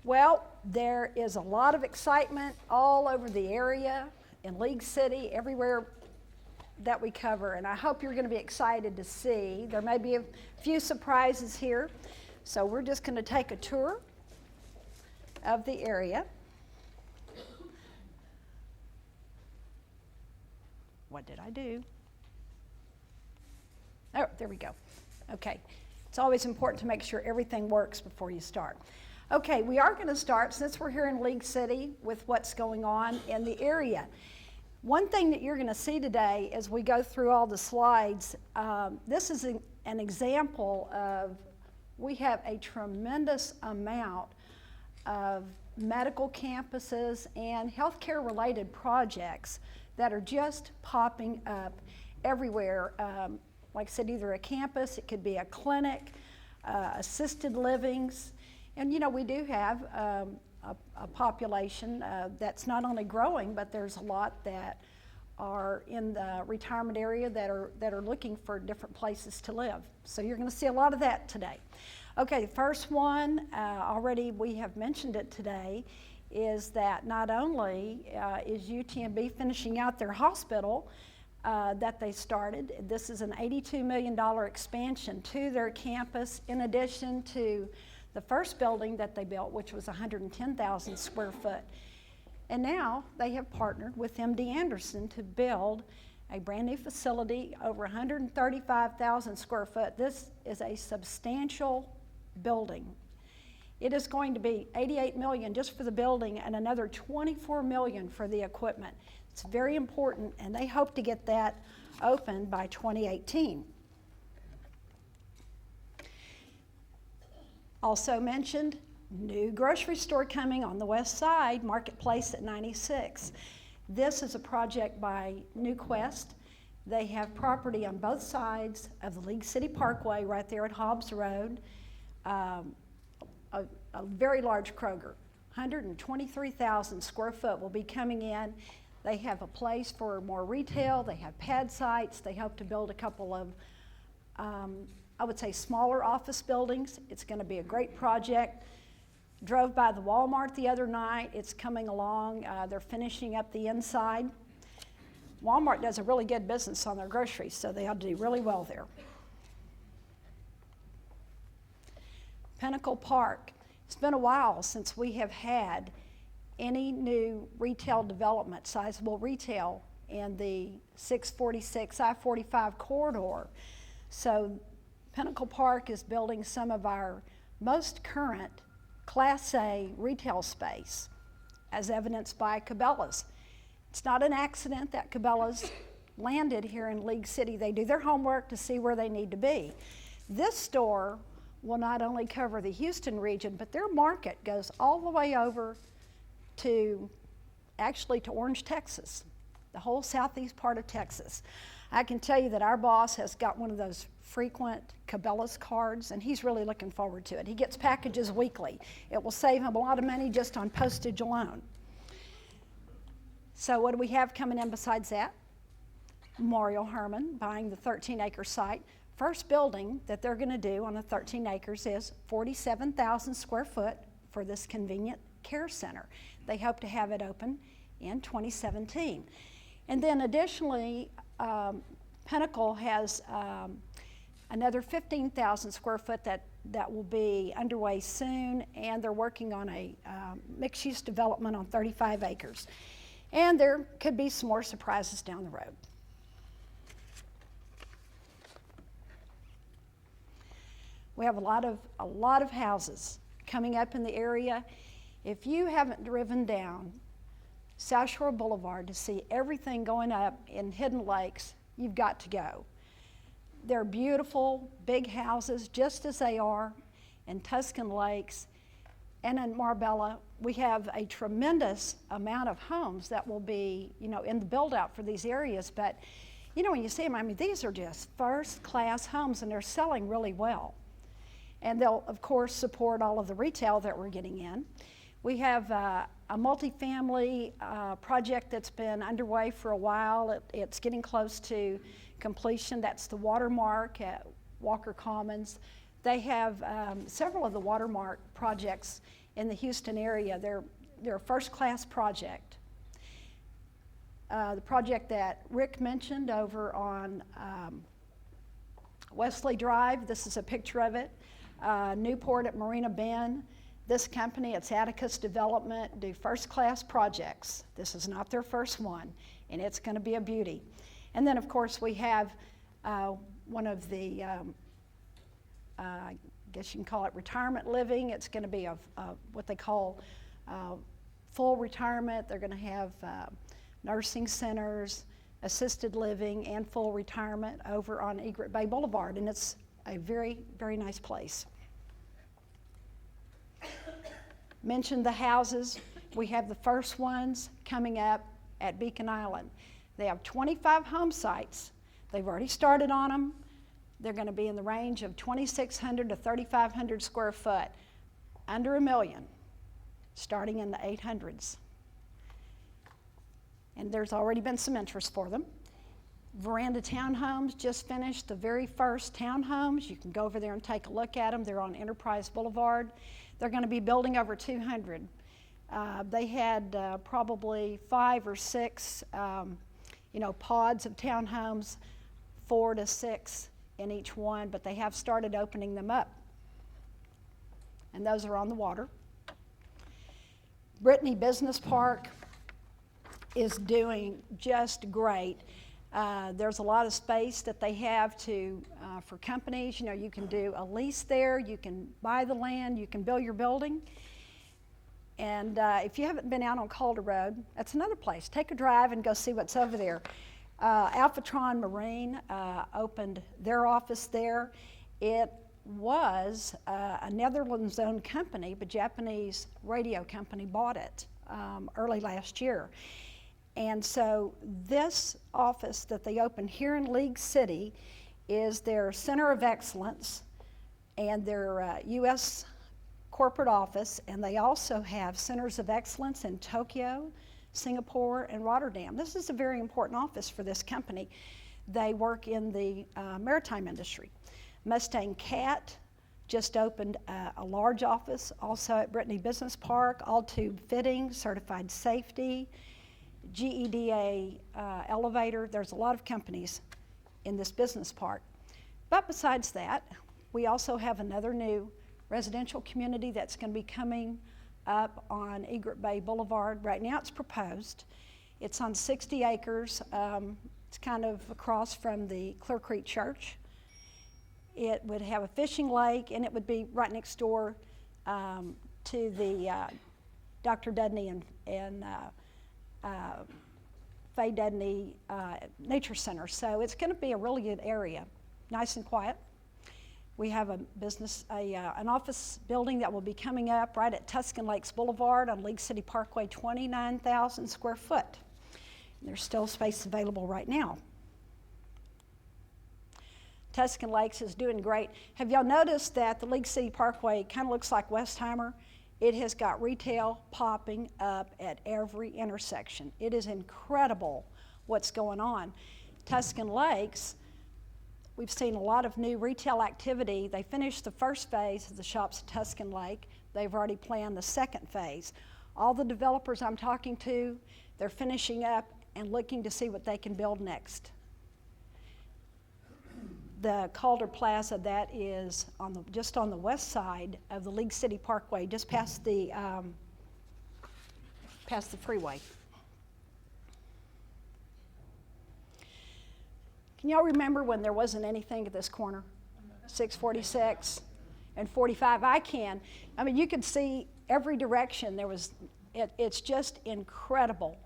Well, there is a lot of excitement all over the area, in League City, everywhere that we cover, and I hope you're going to be excited to see. There may be a few surprises here, so we're just going to take a tour of the area. What did I do? Oh, there we go. Okay. It's always important to make sure everything works before you start. Okay, we are going to start, since we're here in League City, with what's going on in the area. One thing that you're going to see today as we go through all the slides, this is an example of, we have a tremendous amount of medical campuses and healthcare related projects that are just popping up everywhere. Like I said, either a campus, it could be a clinic, assisted livings, and you know, we do have a population that's not only growing, but there's a lot that are in the retirement area that are looking for different places to live. So you're going to see a lot of that today. Okay, the first one, already we have mentioned it today, is that not only is UTMB finishing out their hospital that they started. This is an $82 million expansion to their campus, in addition to the first building that they built, which was 110,000 square foot. And now they have partnered with MD Anderson to build a brand new facility over 135,000 square foot. This is a substantial building. It is going to be $88 million just for the building and another $24 million for the equipment. It's very important, and they hope to get that open by 2018. Also mentioned, new grocery store coming on the west side, Marketplace at 96. This is a project by New Quest. They have property on both sides of the League City Parkway right there at Hobbs Road. A very large Kroger, 123,000 square foot will be coming in. They have a place for more retail. They have pad sites. They hope to build a couple of, I would say, smaller office buildings. It's going to be a great project. Drove by the Walmart the other night. It's coming along. They're finishing up the inside. Walmart does a really good business on their groceries, so they ought to do really well there. Pinnacle Park. It's been a while since we have had any new retail development, sizable retail, in the 646 I-45 corridor. So Pinnacle Park is building some of our most current Class A retail space, as evidenced by Cabela's. It's not an accident that Cabela's landed here in League City. They do their homework to see where they need to be. This store will not only cover the Houston region, but their market goes all the way over to, actually to Orange, Texas, the whole southeast part of Texas. I can tell you that our boss has got one of those frequent Cabela's cards, and he's really looking forward to it. He gets packages weekly. It will save him a lot of money just on postage alone. So what do we have coming in besides that? Memorial Hermann buying the 13-acre site. First building that they're going to do on the 13 acres is 47,000 square foot for this convenient care center. They hope to have it open in 2017. And then additionally, Pinnacle has another 15,000 square foot that will be underway soon, and they're working on a mixed-use development on 35 acres. And there could be some more surprises down the road. We have a lot of houses coming up in the area. If you haven't driven down South Shore Boulevard to see everything going up in Hidden Lakes, you've got to go. They're beautiful, big houses, just as they are in Tuscan Lakes and in Marbella. We have a tremendous amount of homes that will be, in the build out for these areas. But, when you see them, I mean, these are just first class homes, and they're selling really well. And they'll, of course, support all of the retail that we're getting in. We have a multifamily project that's been underway for a while. It's getting close to completion. That's the Watermark at Walker Commons. They have several of the Watermark projects in the Houston area. They're a first-class project. The project that Rick mentioned over on Wesley Drive, this is a picture of it. Newport at Marina Bend. This company, it's Atticus Development, do first-class projects. This is not their first one, and it's going to be a beauty. And then, of course, we have one of the, I guess you can call it retirement living. It's going to be what they call full retirement. They're going to have nursing centers, assisted living, and full retirement over on Egret Bay Boulevard, and it's a very, very nice place. Mentioned the houses. We have the first ones coming up at Beacon Island. They have 25 home sites. They've already started on them. They're going to be in the range of 2,600 to 3,500 square foot, under $1 million, starting in the 800s. And there's already been some interest for them. Veranda Townhomes just finished the very first townhomes. You can go over there and take a look at them. They're on Enterprise Boulevard. They're going to be building over 200. They had probably 5 or 6, pods of townhomes, 4 to 6 in each one, but they have started opening them up. And those are on the water. Brittany Business Park is doing just great. There's a lot of space that they have for companies. You can do a lease there, you can buy the land, you can build your building. And if you haven't been out on Calder Road, that's another place. Take a drive and go see what's over there. Alphatron Marine opened their office there. It was a Netherlands-owned company, but Japanese radio company bought it early last year. And so this office that they opened here in League City is their Center of Excellence and their U.S. corporate office, and they also have Centers of Excellence in Tokyo, Singapore, and Rotterdam. This is a very important office for this company. They work in the maritime industry. Mustang Cat just opened a large office also at Brittany Business Park, all tube fitting, certified safety, GEDA elevator. There's a lot of companies in this business park. But besides that, we also have another new residential community that's going to be coming up on Egret Bay Boulevard. Right now it's proposed. It's on 60 acres. It's kind of across from the Clear Creek Church. It would have a fishing lake, and it would be right next door to the Dr. Dudney and Faye Dudney Nature Center. So it's going to be a really good area, nice and quiet. We have an office building that will be coming up right at Tuscan Lakes Boulevard on League City Parkway, 29,000 square foot. And there's still space available right now. Tuscan Lakes is doing great. Have y'all noticed that the League City Parkway kind of looks like Westheimer? It has got retail popping up at every intersection. It is incredible what's going on. Tuscan Lakes, we've seen a lot of new retail activity. They finished the first phase of the shops at Tuscan Lake. They've already planned the second phase. All the developers I'm talking to, they're finishing up and looking to see what they can build next. The Calder Plaza, that is just on the west side of the League City Parkway, just past the freeway. Can y'all remember when there wasn't anything at this corner? 646 and 45. I mean, you could see every direction. It's just incredible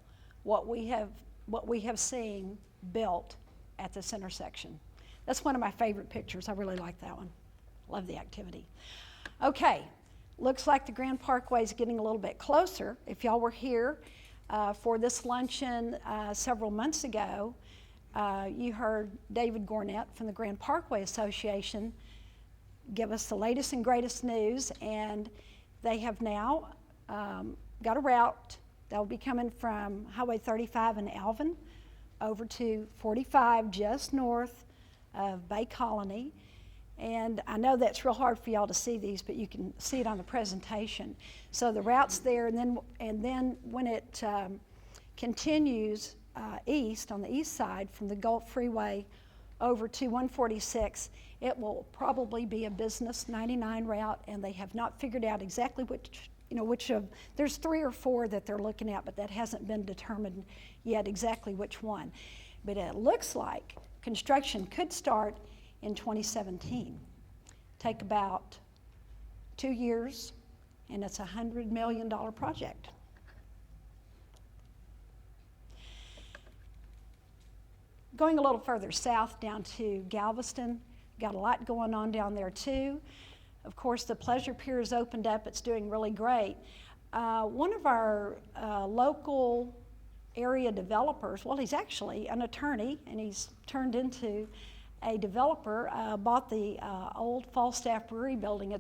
what we have seen built at this intersection. That's one of my favorite pictures. I really like that one. Love the activity. Okay, looks like the Grand Parkway is getting a little bit closer. If y'all were here for this luncheon several months ago, you heard David Gornett from the Grand Parkway Association give us the latest and greatest news, and they have now got a route that will be coming from Highway 35 in Alvin over to 45 just north of Bay Colony, And I know that's real hard for y'all to see these, but you can see it on the presentation. So the route's there, and then when it continues east, on the east side, from the Gulf Freeway over to 146, it will probably be a business 99 route, and they have not figured out exactly which of, there's 3 or 4 that they're looking at, but that hasn't been determined yet exactly which one. But it looks like construction could start in 2017. Take about 2 years, and it's a $100 million project. Going a little further south down to Galveston, got a lot going on down there too. Of course, the Pleasure Pier is opened up. It's doing really great. One of our local area developers, well, he's actually an attorney, and he's turned into a developer, bought the old Falstaff Brewery building.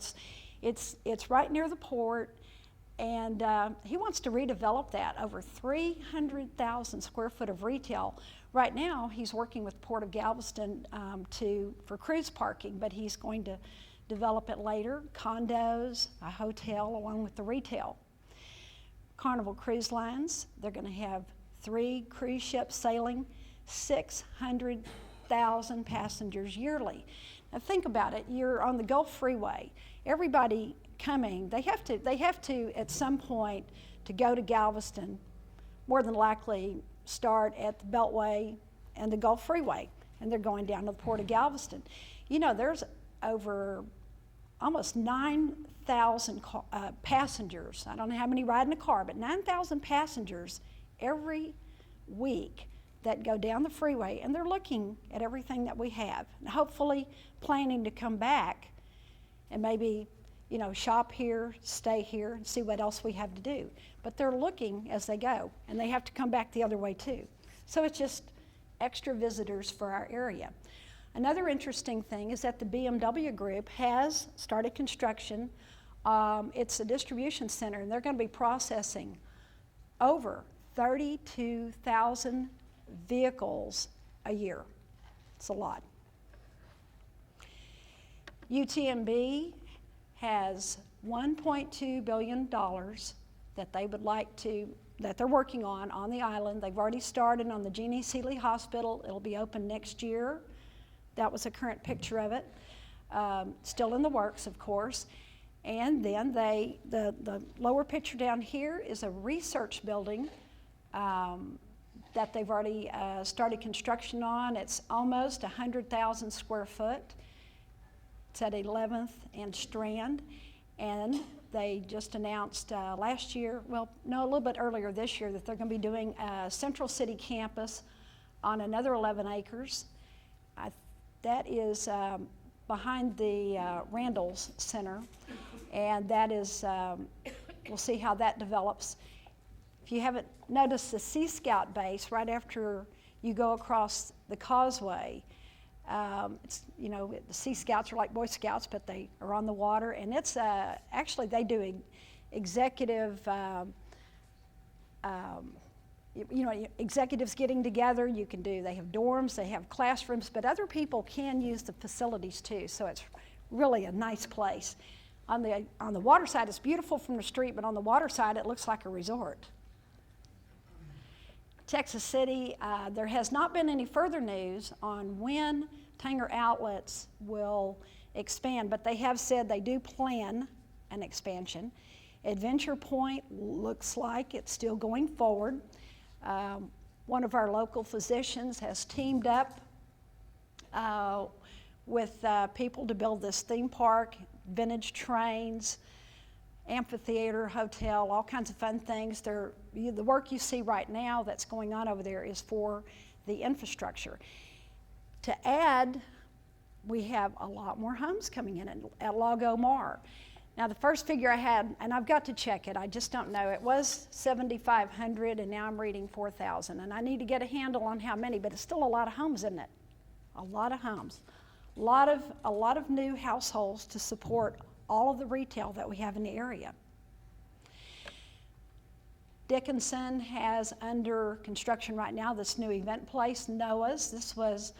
It's right near the port, and he wants to redevelop that, over 300,000 square foot of retail. Right now, he's working with Port of Galveston for cruise parking, but he's going to develop it later, condos, a hotel, along with the retail. Carnival Cruise Lines, they're going to have 3 cruise ships sailing, 600,000 passengers yearly. Now think about it, you're on the Gulf Freeway, everybody coming, they have to at some point to go to Galveston, more than likely start at the Beltway and the Gulf Freeway, and they're going down to the Port of Galveston. You know, there's over almost 9,000 passengers. I don't know how many ride in a car, but 9,000 passengers every week that go down the freeway, and they're looking at everything that we have, and hopefully planning to come back and maybe, shop here, stay here, and see what else we have to do. But they're looking as they go, and they have to come back the other way too. So it's just extra visitors for our area. Another interesting thing is that the BMW Group has started construction. It's a distribution center, and they're going to be processing over 32,000 vehicles a year. It's a lot. UTMB has $1.2 billion that they would like that they're working on the island. They've already started on the Jeannie Seeley Hospital. It'll be open next year. That was a current picture of it. Still in the works, of course. And then the lower picture down here is a research building that they've already started construction on. It's almost 100,000 square foot. It's at 11th and Strand. And they just announced last year, a little bit earlier this year, that they're going to be doing a Central City campus on another 11 acres. That is behind the Randall's Center, and that is, we'll see how that develops. If you haven't noticed the Sea Scout base, right after you go across the causeway, the Sea Scouts are like Boy Scouts, but they are on the water, and it's actually they do executive executives getting together. They have dorms, they have classrooms, but other people can use the facilities too, so it's really a nice place. On the water side, it's beautiful from the street, but on the water side, it looks like a resort. Texas City, there has not been any further news on when Tanger Outlets will expand, but they have said they do plan an expansion. Adventure Point looks like it's still going forward. One of our local physicians has teamed up with people to build this theme park, vintage trains, amphitheater, hotel, all kinds of fun things. The work you see right now that's going on over there is for the infrastructure. To add, we have a lot more homes coming in at Lago Mar. Now, the first figure I had, and I've got to check it, I just don't know, it was 7,500, and now I'm reading 4,000. And I need to get a handle on how many, but it's still a lot of homes, isn't it? A lot of homes. A lot of new households to support all of the retail that we have in the area. Dickinson has under construction right now this new event place, Noah's. This was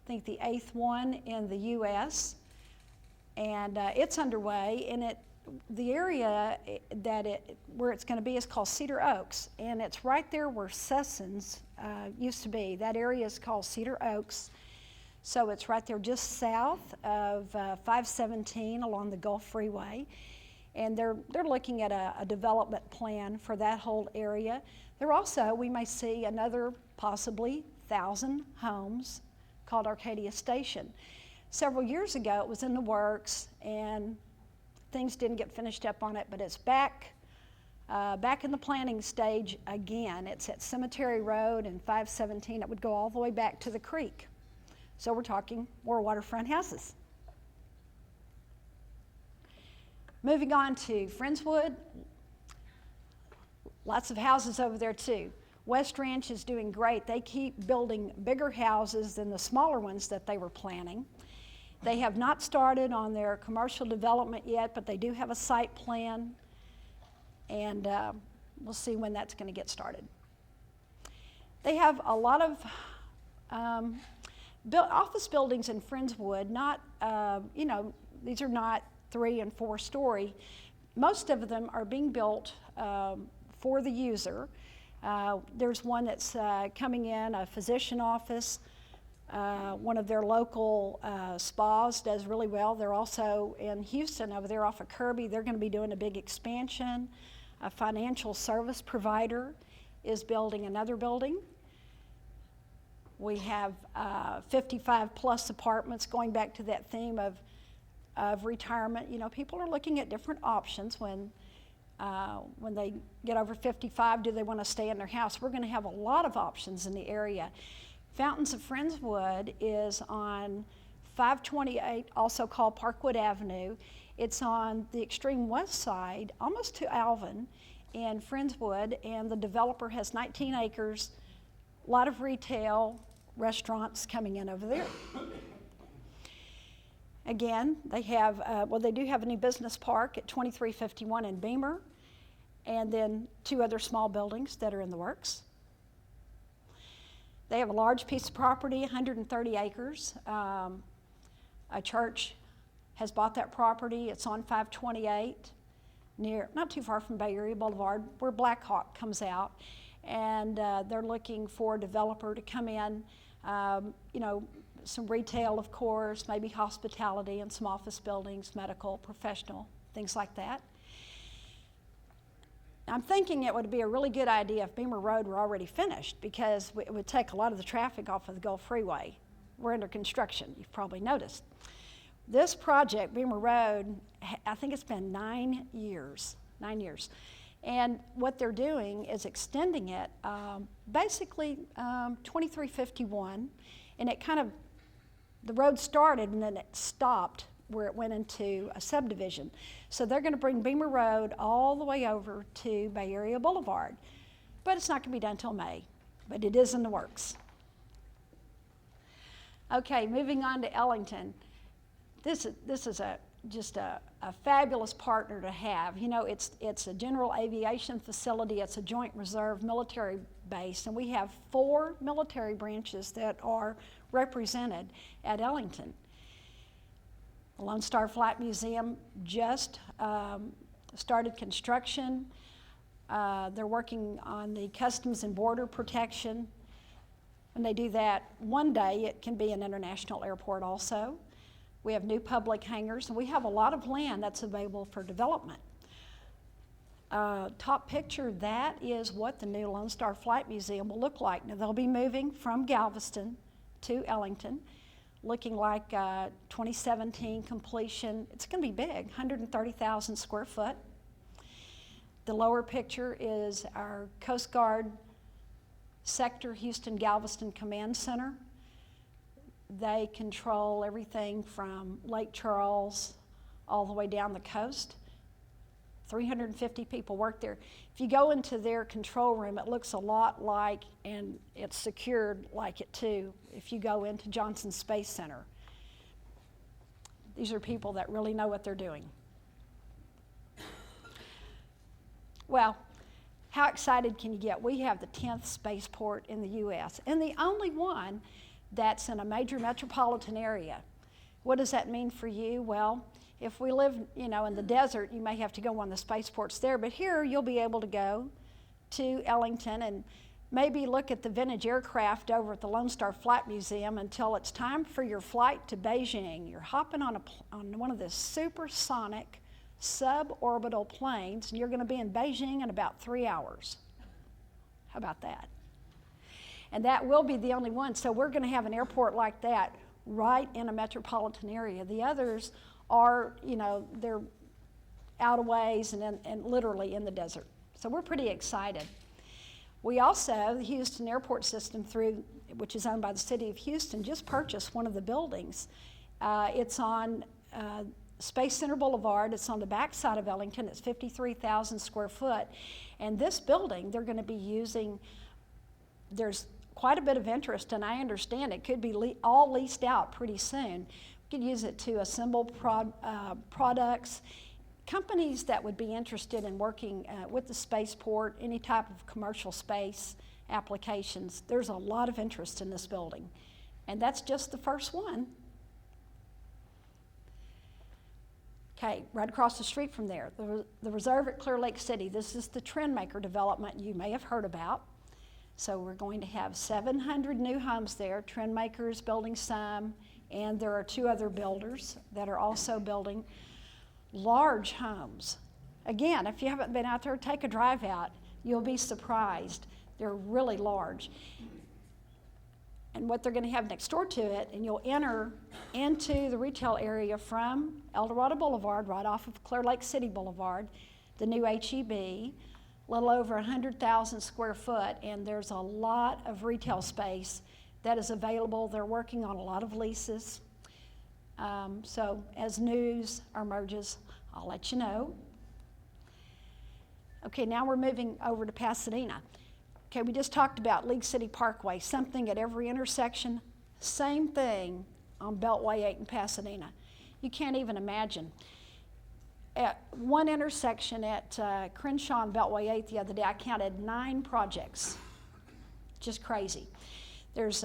think the 8th one in the U.S., and it's underway, and the area where it's going to be is called Cedar Oaks, and it's right there where Sessons used to be. That area is called Cedar Oaks, so it's right there just south of 517 along the Gulf Freeway, and they're looking at a development plan for that whole area. There also, we may see another possibly 1,000 homes called Arcadia Station. Several years ago, it was in the works, and things didn't get finished up on it, but it's back in the planning stage again. It's at Cemetery Road and 517. It would go all the way back to the creek. So we're talking more waterfront houses. Moving on to Friendswood, lots of houses over there too. West Ranch is doing great. They keep building bigger houses than the smaller ones that they were planning. They have not started on their commercial development yet, but they do have a site plan, and we'll see when that's going to get started. They have a lot of office buildings in Friendswood, not, these are not 3 and 4 story. Most of them are being built for the user. There's one that's coming in, a physician office. One of their local spas does really well. They're also in Houston over there off of Kirby. They're going to be doing a big expansion. A financial service provider is building another building. We have 55 plus apartments, going back to that theme of retirement. You know, people are looking at different options when they get over 55. Do they want to stay in their house? We're going to have a lot of options in the area. Fountains of Friendswood is on 528, also called Parkwood Avenue. It's on the extreme west side, almost to Alvin in Friendswood, and the developer has 19 acres, a lot of retail, restaurants coming in over there. Again, they have, they do have a new business park at 2351 in Beamer, and then 2 other small buildings that are in the works. They have a large piece of property, 130 acres. A church has bought that property. It's on 528, not too far from Bay Area Boulevard, where Blackhawk comes out. And they're looking for a developer to come in, some retail, of course, maybe hospitality and some office buildings, medical, professional, things like that. I'm thinking it would be a really good idea if Beamer Road were already finished, because it would take a lot of the traffic off of the Gulf Freeway. We're under construction, you've probably noticed. This project, Beamer Road, I think it's been 9 years. And what they're doing is extending it, basically 2351, and it kind of, the road started and then it stopped where it went into a subdivision. So they're going to bring Beamer Road all the way over to Bay Area Boulevard. But it's not going to be done until May, but it is in the works. Okay, moving on to Ellington. This is just a fabulous partner to have. You know, it's a general aviation facility. It's a joint reserve military base, and we have 4 military branches that are represented at Ellington. The Lone Star Flight Museum just started construction. They're working on the Customs and Border Protection. When they do that, one day it can be an international airport also. We have new public hangars, and we have a lot of land that's available for development. Top picture, that is what the new Lone Star Flight Museum will look like. Now, they'll be moving from Galveston to Ellington, looking like 2017 completion. It's going to be big, 130,000 square foot. The lower picture is our Coast Guard Sector Houston-Galveston Command Center. They control everything from Lake Charles all the way down the coast. 350 people work there. If you go into their control room, it looks a lot like, and it's secured like it too, if you go into Johnson Space Center. These are people that really know what they're doing. Well, how excited can you get? We have the 10th spaceport in the U.S. and the only one that's in a major metropolitan area. What does that mean for you? Well, if we live, in the desert, you may have to go on the spaceports there, but here you'll be able to go to Ellington and maybe look at the vintage aircraft over at the Lone Star Flight Museum until it's time for your flight to Beijing. You're hopping on one of the supersonic suborbital planes, and you're going to be in Beijing in about 3 hours. How about that? And that will be the only one. So we're going to have an airport like that right in a metropolitan area. The others are, they're out of ways and literally in the desert. So we're pretty excited. We also, the Houston Airport System, which is owned by the city of Houston, just purchased one of the buildings. It's on Space Center Boulevard. It's on the backside of Ellington. It's 53,000 square foot. And this building, they're going to be using, there's quite a bit of interest, and I understand it could be all leased out pretty soon. We could use it to assemble products. Companies that would be interested in working with the spaceport, any type of commercial space applications, there's a lot of interest in this building. And that's just the first one. Okay, right across the street from there, the Reserve at Clear Lake City. This is the Trendmaker development you may have heard about. So we're going to have 700 new homes there. Trendmaker is building some, and there are 2 other builders that are also building large homes. Again, if you haven't been out there, take a drive out. You'll be surprised. They're really large. And what they're going to have next door to it, and you'll enter into the retail area from El Dorado Boulevard, right off of Clear Lake City Boulevard, the new HEB, a little over 100,000 square foot, and there's a lot of retail space that is available. They're working on a lot of leases. So as news emerges, I'll let you know. Okay, now we're moving over to Pasadena. Okay, we just talked about League City Parkway, something at every intersection. Same thing on Beltway 8 in Pasadena. You can't even imagine. At one intersection at Crenshaw and Beltway 8 the other day, I counted 9 projects. Just crazy. There's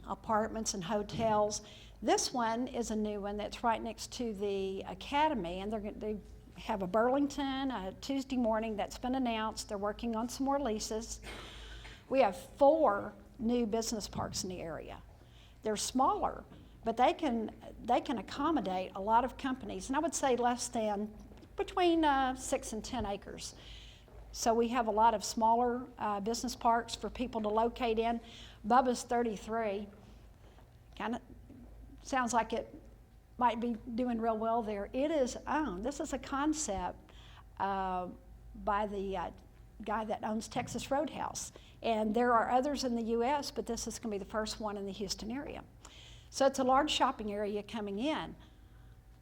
apartments and hotels. This one is a new one that's right next to the Academy, and they have a Burlington Tuesday morning that's been announced. They're working on some more leases. We have 4 new business parks in the area. They're smaller, but they can accommodate a lot of companies, and I would say less than between 6 and 10 acres. So we have a lot of smaller business parks for people to locate in. Bubba's 33, kind of sounds like it might be doing real well there. It is owned. This is a concept by the guy that owns Texas Roadhouse. And there are others in the U.S., but this is going to be the first one in the Houston area. So it's a large shopping area coming in.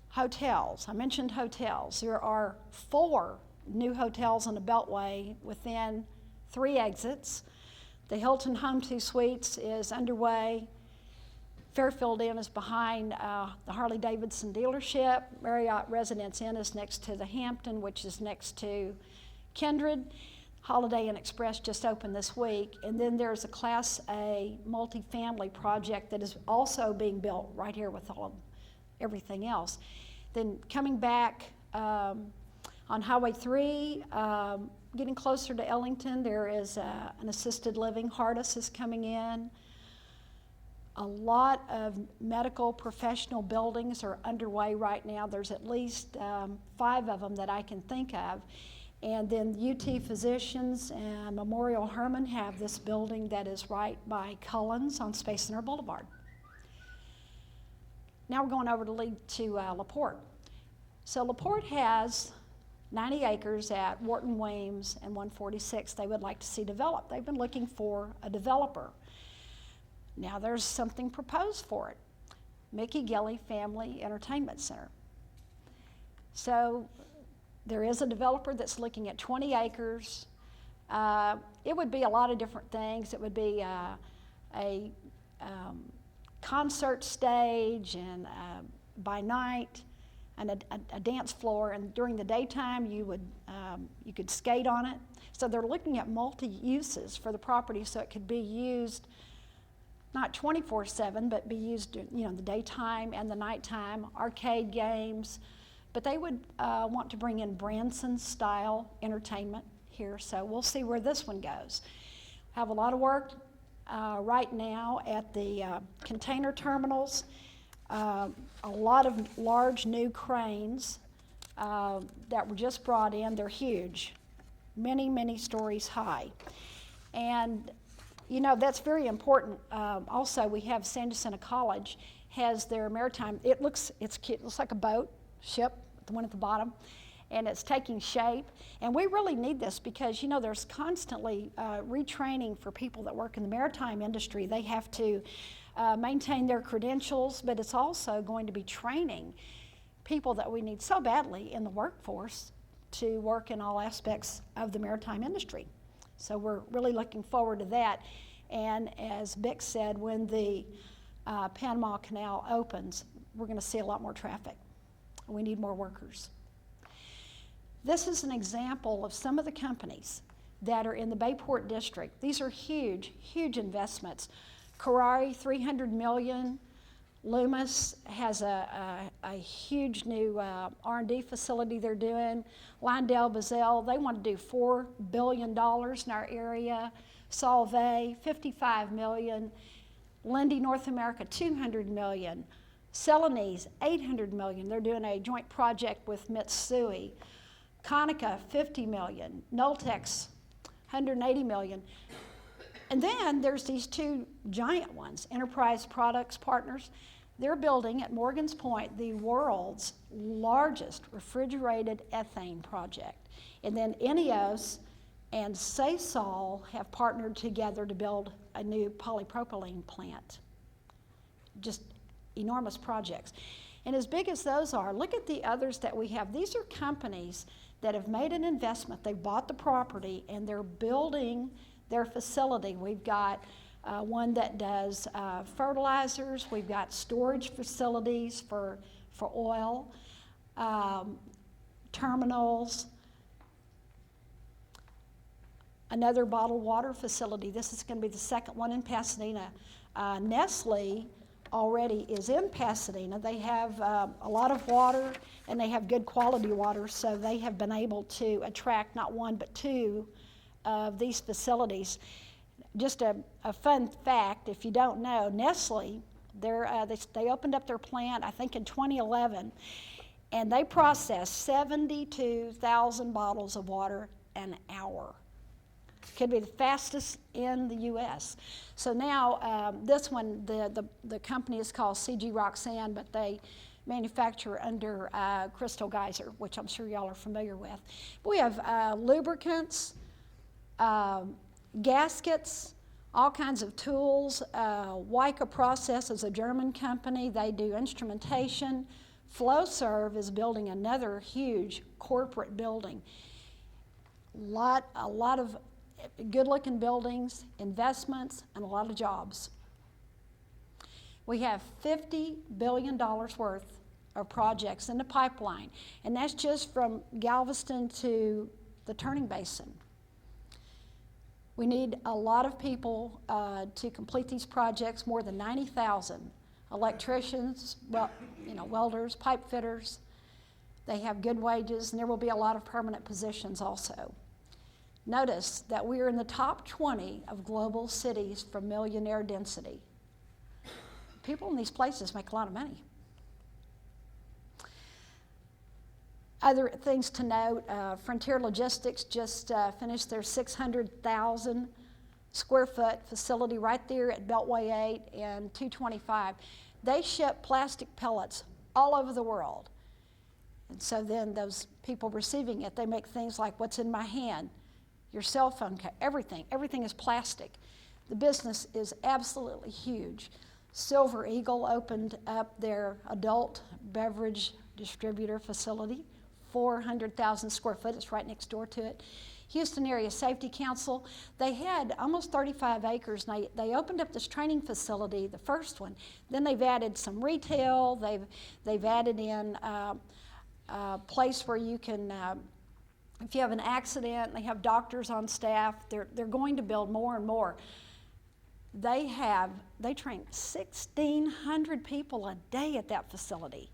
Hotels. I mentioned hotels. There are 4 new hotels on the Beltway within 3 exits. The Hilton Home 2 Suites is underway. Fairfield Inn is behind the Harley-Davidson dealership. Marriott Residence Inn is next to the Hampton, which is next to Kindred. Holiday Inn Express just opened this week. And then there's a Class A multifamily project that is also being built right here with all of everything else. Then coming back on Highway 3, getting closer to Ellington, there is an assisted living. Hardis is coming in. A lot of medical professional buildings are underway right now. There's at least 5 of them that I can think of. And then UT Physicians and Memorial Hermann have this building that is right by Cullens on Space Center Boulevard. Now we're going over to LaPorte. So LaPorte has 90 acres at Wharton Weems and 146 they would like to see developed. They've been looking for a developer. Now there's something proposed for it. Mickey Gilley Family Entertainment Center. So there is a developer that's looking at 20 acres. It would be a lot of different things. It would be a concert stage and by night and a dance floor, and during the daytime you could skate on it. So they're looking at multi-uses for the property so it could be used not 24/7, but be used, the daytime and the nighttime, arcade games. But they would want to bring in Branson-style entertainment here, so we'll see where this one goes. Have a lot of work right now at the container terminals. A lot of large new cranes that were just brought in. They're huge, many, many stories high. And that's very important. Also, we have San Jacinto College has their maritime, it's cute, it looks like a boat, ship, the one at the bottom, and it's taking shape. And we really need this because, there's constantly retraining for people that work in the maritime industry. They have to maintain their credentials, but it's also going to be training people that we need so badly in the workforce to work in all aspects of the maritime industry. So we're really looking forward to that. And as Bick said, when the Panama Canal opens, we're going to see a lot more traffic. We need more workers. This is an example of some of the companies that are in the Bayport district. These are huge, huge investments. Karari, $300 million. Loomis has a huge new R&D facility they're doing. LyondellBasell, they want to do $4 billion in our area. Solvay, $55 million. Linde North America, $200 million. Celanese, $800 million. They're doing a joint project with Mitsui. Konica, $50 million. Noltex, $180 million. And then there's these two giant ones, Enterprise Products Partners. They're building at Morgan's Point the world's largest refrigerated ethane project. And then INEOS and Sasol have partnered together to build a new polypropylene plant. Just enormous projects. And as big as those are, look at the others that we have. These are companies that have made an investment. They bought the property and they're building their facility. We've got one that does fertilizers. We've got storage facilities for oil, terminals, another bottled water facility. This is going to be the second one in Pasadena. Nestle already is in Pasadena. They have a lot of water and they have good quality water, so they have been able to attract not one but two of these facilities. Just a fun fact, if you don't know, Nestle, they opened up their plant, I think in 2011, and they processed 72,000 bottles of water an hour. Could be the fastest in the U.S. So now this one, the company is called CG Roxanne, but they manufacture under Crystal Geyser, which I'm sure y'all are familiar with. But we have lubricants, gaskets, all kinds of tools. Wyka Process is a German company. They do instrumentation. Flowserve is building another huge corporate building. A lot of good-looking buildings, investments, and a lot of jobs. We have $50 billion worth of projects in the pipeline, and that's just from Galveston to the Turning Basin. We need a lot of people to complete these projects, more than 90,000 electricians, welders, pipe fitters. They have good wages, and there will be a lot of permanent positions also. Notice that we are in the top 20 of global cities for millionaire density. People in these places make a lot of money. Other things to note, Frontier Logistics just finished their 600,000 square foot facility right there at Beltway 8 and 225. They ship plastic pellets all over the world. And so then those people receiving it, they make things like what's in my hand, your cell phone, everything is plastic. The business is absolutely huge. Silver Eagle opened up their adult beverage distributor facility, 400,000 square foot, it's right next door to it. Houston Area Safety Council, they had almost 35 acres, and they opened up this training facility, the first one. Then they've added some retail, they've added in a place where you can, if you have an accident, they have doctors on staff. They're going to build more and more. They train 1,600 people a day at that facility.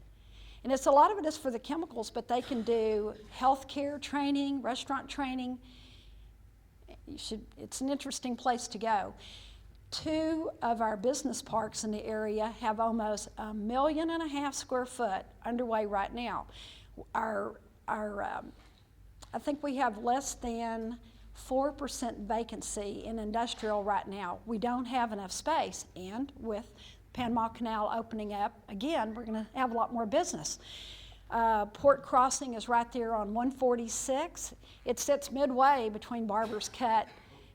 And a lot of it is for the chemicals, but they can do healthcare training, restaurant training. It's an interesting place to go. 2 of our business parks in the area have almost 1.5 million square foot underway right now. I think we have less than 4% vacancy in industrial right now. We don't have enough space, and with Panama Canal opening up, again, we're going to have a lot more business. Port Crossing is right there on 146. It sits midway between Barber's Cut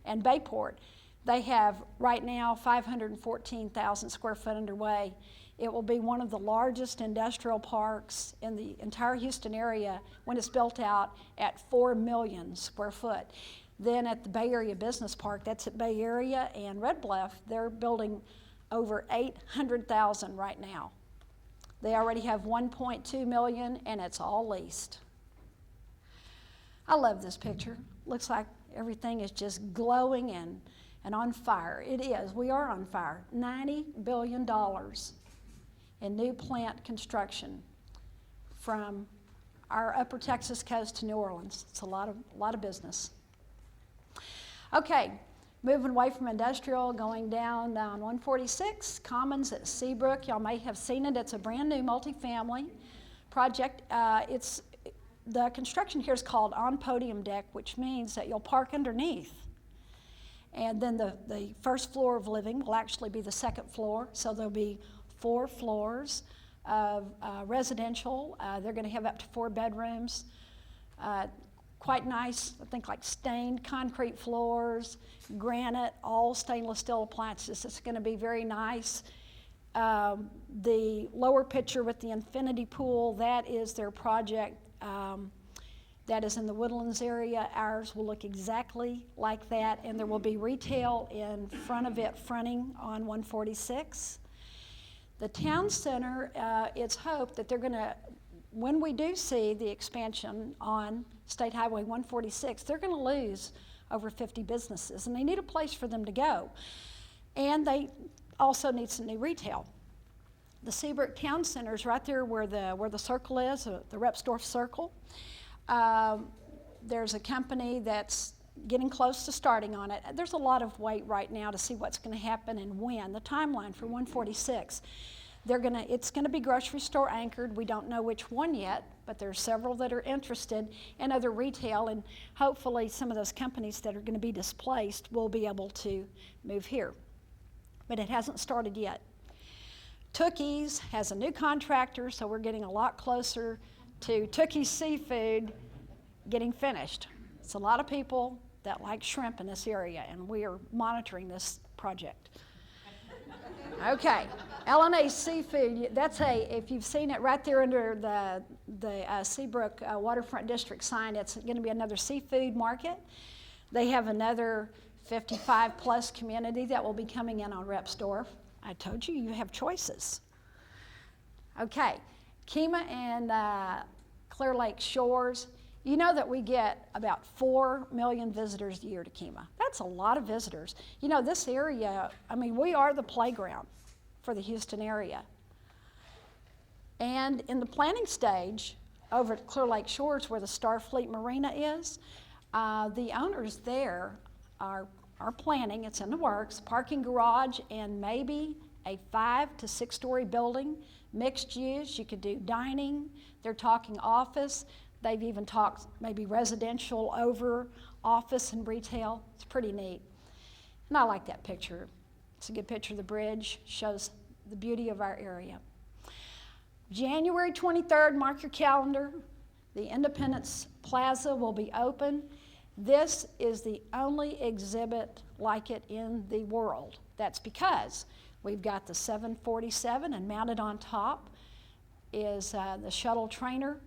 and Bayport. They have right now 514,000 square foot underway. It will be one of the largest industrial parks in the entire Houston area when it's built out at 4 million square foot. Then at the Bay Area Business Park, that's at Bay Area and Red Bluff, they're building over 800,000 right now. They already have 1.2 million and it's all leased. I love this picture. Looks like everything is just glowing and on fire. It is. We are on fire. $90 billion in new plant construction from our upper Texas coast to New Orleans. It's a lot of business. Okay, moving away from industrial, going down 146, Commons at Seabrook. Y'all may have seen it. It's a brand new multifamily project. The construction here is called on-podium deck, which means that you'll park underneath. And then the first floor of living will actually be the second floor, so there'll be 4 floors of residential. They're going to have up to 4 bedrooms. Quite nice, I think, like stained concrete floors, granite, all stainless steel appliances. It's going to be very nice. The lower picture with the infinity pool, that is their project. That is in the Woodlands area. Ours will look exactly like that, and there will be retail in front of it, fronting on 146. The town center, it's hoped that they're going to, when we do see the expansion on State Highway 146, they're going to lose over 50 businesses, and they need a place for them to go. And they also need some new retail. The Seabrook Town Center is right there where the circle is, the Repsdorf Circle. There's a company that's getting close to starting on it. There's a lot of wait right now to see what's going to happen and when. The timeline for 146. It's going to be grocery store anchored. We don't know which one yet, but there's several that are interested in other retail, and hopefully some of those companies that are going to be displaced will be able to move here. But it hasn't started yet. Tookies has a new contractor, so we're getting a lot closer to Tookies Seafood getting finished. It's a lot of people that like shrimp in this area, and we are monitoring this project. Okay, L&A Seafood, if you've seen it right there under the Seabrook Waterfront District sign, it's going to be another seafood market. They have another 55 plus community that will be coming in on Repsdorf. I told you, you have choices. Okay, Kemah and Clear Lake Shores. You know that we get about 4 million visitors a year to Kemah. That's a lot of visitors. You know, this area, we are the playground for the Houston area. And in the planning stage, over at Clear Lake Shores where the Starfleet Marina is, the owners there are planning, it's in the works, parking garage and maybe a 5 to 6 story building, mixed use. You could do dining. They're talking office. They've even talked maybe residential over office and retail. It's pretty neat. And I like that picture. It's a good picture of the bridge, shows the beauty of our area. January 23rd, mark your calendar. The Independence Plaza will be open. This is the only exhibit like it in the world. That's because we've got the 747, and mounted on top is the shuttle trainer.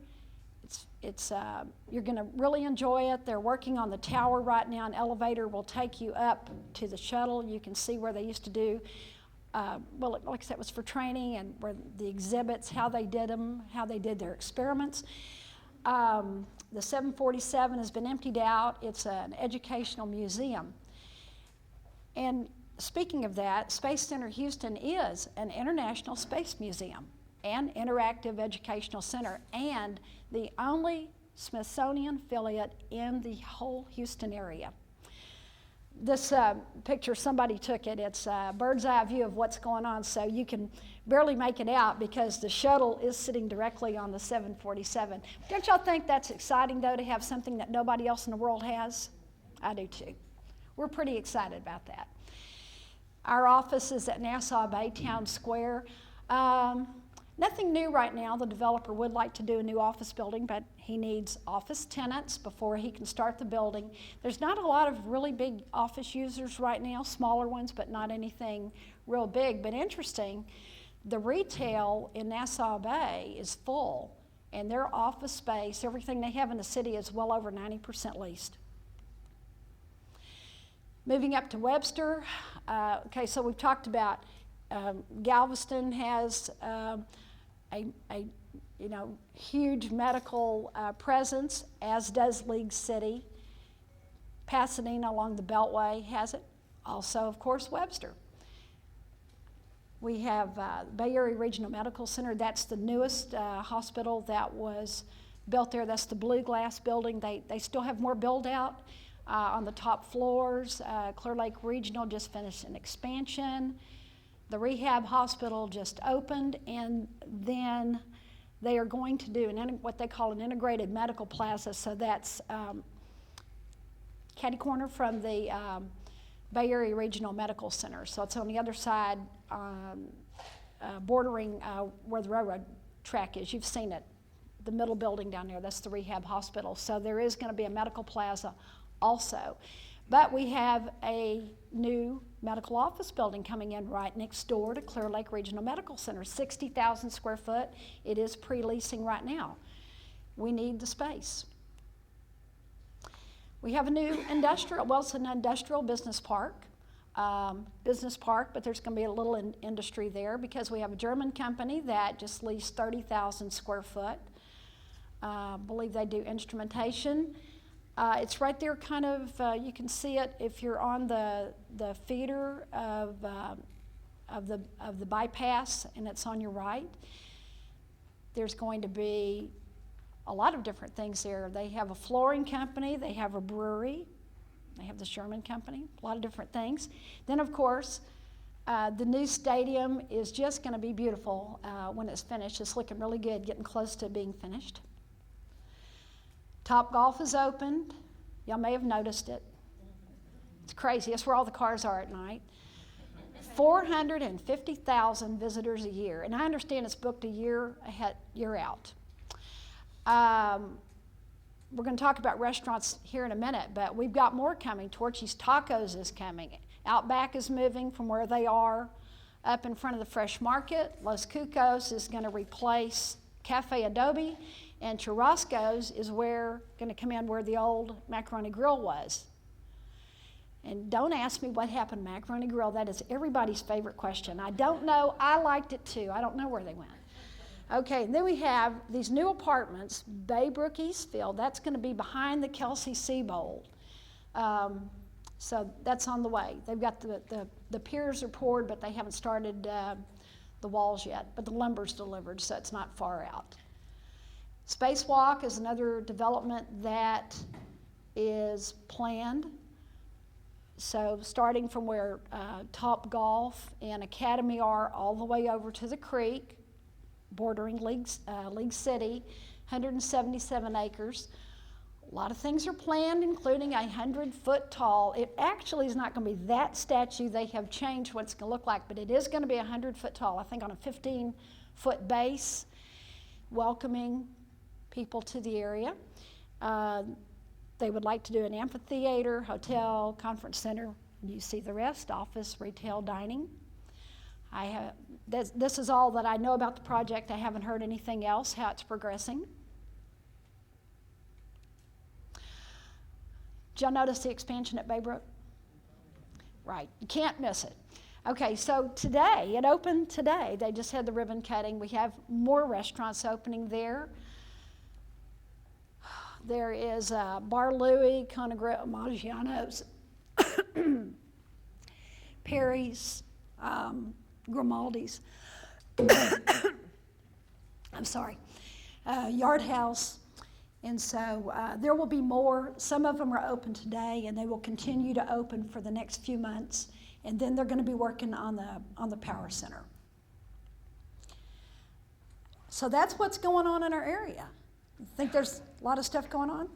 You're going to really enjoy it. They're working on the tower right now. An elevator will take you up to the shuttle. You can see where they used to do, like I said, it was for training, and where the exhibits, how they did them, how they did their experiments. The 747 has been emptied out. It's an educational museum. And speaking of that, Space Center Houston is an international space museum and interactive educational center, and the only Smithsonian affiliate in the whole Houston area. This picture, somebody took it. It's a bird's eye view of what's going on, so you can barely make it out because the shuttle is sitting directly on the 747. Don't y'all think that's exciting, though, to have something that nobody else in the world has? I do, too. We're pretty excited about that. Our office is at Nassau Bay Town Square. Nothing new right now. The developer would like to do a new office building, but he needs office tenants before he can start the building. There's not a lot of really big office users right now, smaller ones, but not anything real big. But interesting, the retail in Nassau Bay is full, and their office space, everything they have in the city, is well over 90% leased. Moving up to Webster, okay, so we've talked about Galveston has a huge medical presence, as does League City. Pasadena along the Beltway has it. Also, of course, Webster. We have Bay Area Regional Medical Center. That's the newest hospital that was built there. That's the blue glass building. They still have more build out on the top floors. Clear Lake Regional just finished an expansion. The rehab hospital just opened, and then they are going to do what they call an integrated medical plaza. So that's catty corner from the Bay Area Regional Medical Center. So it's on the other side, bordering where the railroad track is. You've seen it, the middle building down there. That's the rehab hospital. So there is going to be a medical plaza also. But we have a new medical office building coming in right next door to Clear Lake Regional Medical Center, 60,000 square foot. It is pre-leasing right now. We need the space. We have a new industrial, well, it's an industrial business park, but there's going to be a little industry there because we have a German company that just leased 30,000 square foot. I believe they do instrumentation. It's right there, kind of, you can see it if you're on the feeder of the bypass, and it's on your right. There's going to be a lot of different things there. They have a flooring company, they have a brewery, they have the Sherman company, a lot of different things. Then, of course, the new stadium is just going to be beautiful when it's finished. It's looking really good, getting close to being finished. Top Golf is opened. Y'all may have noticed it. It's crazy. That's where all the cars are at night. 450,000 visitors a year. And I understand it's booked a year out. We're going to talk about restaurants here in a minute, but we've got more coming. Torchy's Tacos is coming. Outback is moving from where they are up in front of the Fresh Market. Los Cucos is going to replace Cafe Adobe. And Churrasco's is going to come in where the old Macaroni Grill was. And don't ask me what happened to Macaroni Grill. That is everybody's favorite question. I don't know. I liked it too. I don't know where they went. Okay, and then we have these new apartments, Baybrook Eastfield. That's going to be behind the Kelsey Seabold. So that's on the way. They've got the piers are poured, but they haven't started the walls yet. But the lumber's delivered, so it's not far out. Spacewalk is another development that is planned. So starting from where Top Golf and Academy are all the way over to the creek, bordering League City, 177 acres. A lot of things are planned, including a 100-foot tall. It actually is not going to be that statue. They have changed what it's going to look like, but it is going to be 100-foot tall, I think on a 15-foot base, welcoming people to the area. They would like to do an amphitheater, hotel, conference center. You see the rest, office, retail, dining. This is all that I know about the project. I haven't heard anything else, how it's progressing. Did y'all notice the expansion at Baybrook? Right, you can't miss it. Okay, so today, it opened today. They just had the ribbon cutting. We have more restaurants opening there. There is Bar Louie, Conagrillo, Maggiano's, Perry's, Grimaldi's. I'm sorry, Yard House. And so there will be more. Some of them are open today, and they will continue to open for the next few months. And then they're going to be working on the Power Center. So that's what's going on in our area. You think there's a lot of stuff going on?